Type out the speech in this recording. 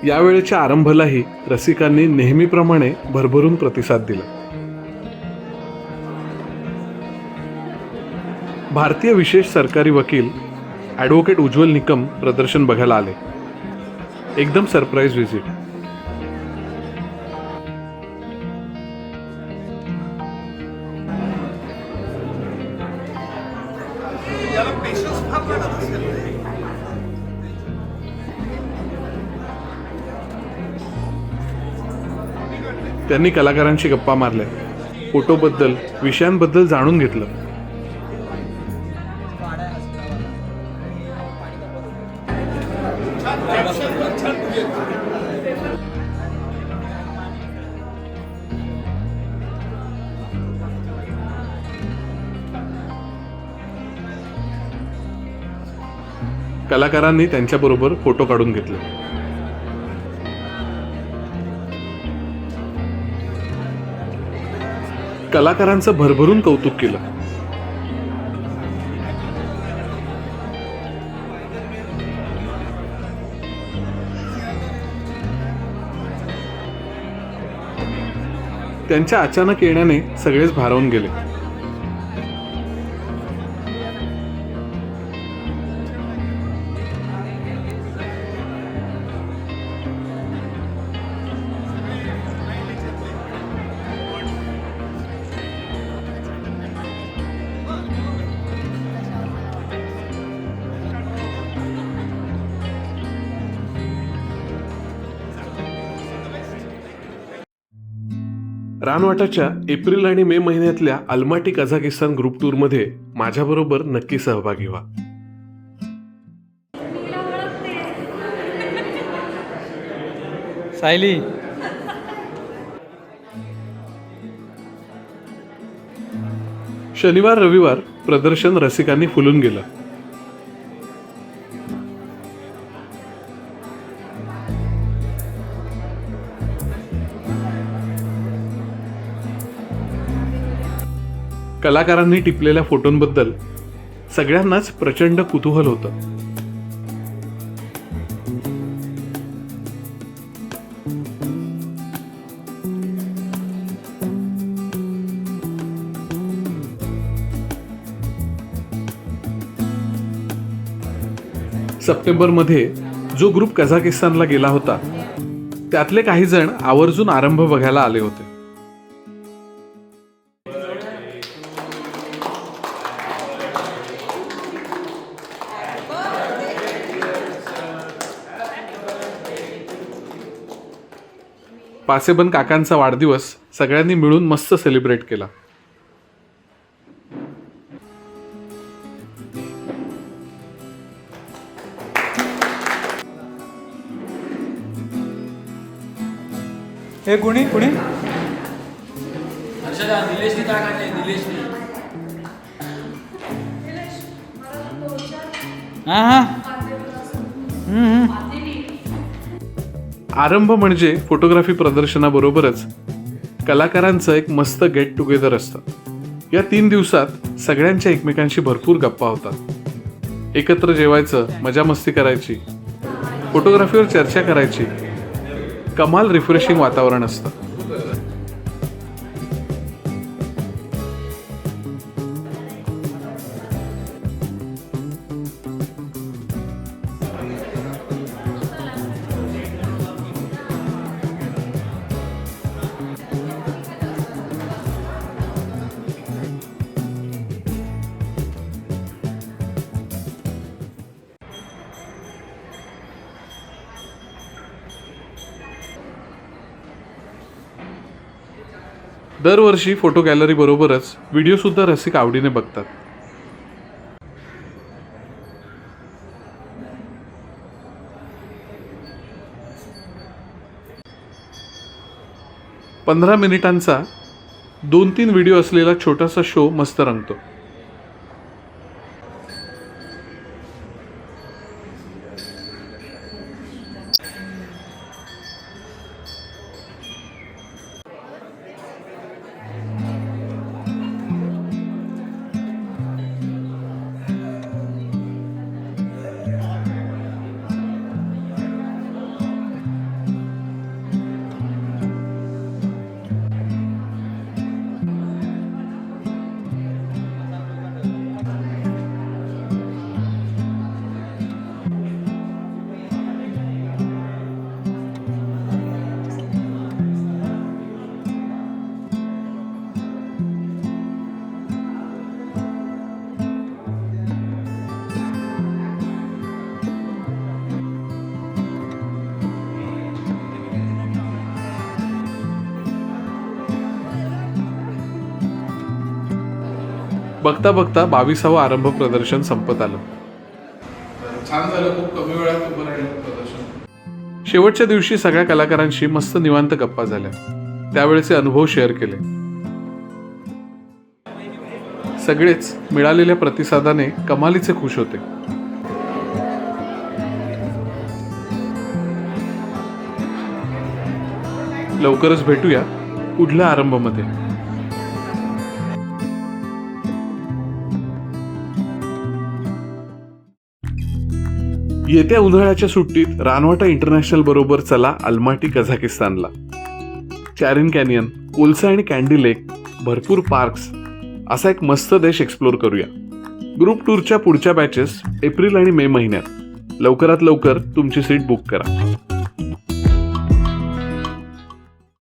यावेळेच्या आरंभालाही रसिकांनी नेहमीप्रमाणे भरभरून प्रतिसाद दिला. भारतीय विशेष सरकारी वकील ॲडव्होकेट उज्ज्वल निकम प्रदर्शन बघायला आले. एकदम सरप्राईज व्हिजिट. त्यांनी कलाकारांशी गप्पा मारल्या, फोटोबद्दल, विषयांबद्दल जाणून घेतलं. कलाकारांनी त्यांच्याबरोबर फोटो काढून घेतले. कलाकारांचं भरभरून कौतुक केलं. त्यांच्या अचानक येण्याने सगळेच भारावून गेले. रानवाटाच्या एप्रिल आणि मे महिन्यातल्या अलमाटी कझाकिस्तान ग्रुप टूर मध्ये माझ्याबरोबर नक्की सहभागी व्हा. सायली, शनिवार रविवार प्रदर्शन रसिकांनी फुलून गेलं. कलाकारांनी टिपलेल्या फोटोंबद्दल सगळ्यांनाच प्रचंड कुतूहल होतं. सप्टेंबरमध्ये जो ग्रुप कझाकिस्तानला गेला होता त्यातले काही जण आवर्जून आरंभ बघायला आले होते. पासेबन काकांचा वाढदिवस सगळ्यांनी मिळून मस्त सेलिब्रेट केला. हे कुणी कुणी हां हां. आरंभ म्हणजे फोटोग्राफी प्रदर्शनाबरोबरच कलाकारांचं एक मस्त गेट टुगेदर असतं. या 3 दिवसात सगळ्यांच्या एकमेकांशी भरपूर गप्पा होतात. एकत्र जेवायचं, मजा मस्ती करायची, फोटोग्राफीवर चर्चा करायची. कमाल रिफ्रेशिंग वातावरण असतं. दरवर्षी फोटो गॅलरी बरोबरच व्हिडिओ सुद्धा रसिक आवडीने बघतात. पंधरा मिनिटांचा 2-3 व्हिडिओ असलेला छोटासा शो मस्त रंगतो. बघता बघता 22वं आरंभ प्रदर्शन संपत आलं. छान झालं, खूप कमी वेळात उभं राहिलं प्रदर्शन. शेवटच्या दिवशी सगळ्या कलाकारांशी मस्त निवांत गप्पा झाल्या, त्यावेळेचे अनुभव शेअर केले. सगळेच मिळालेल्या प्रतिसादाने कमालीचे खुश होते. लवकरच भेटूया पुढल्या आरंभमध्ये. येत्या उन्हाळ्याच्या सुट्टीत रानवाटा इंटरनॅशनल बरोबर चला अलमाटी कझाकिस्तानला. चॅरिन कॅनियन, कोलसा आणि कॅन्डी लेक, भरपूर पार्क्स असा एक मस्त देश एक्सप्लोर करूया. ग्रुप टूरच्या पुढच्या बॅचेस एप्रिल आणि मे महिन्यात. लवकरात लवकर तुमची सीट बुक करा.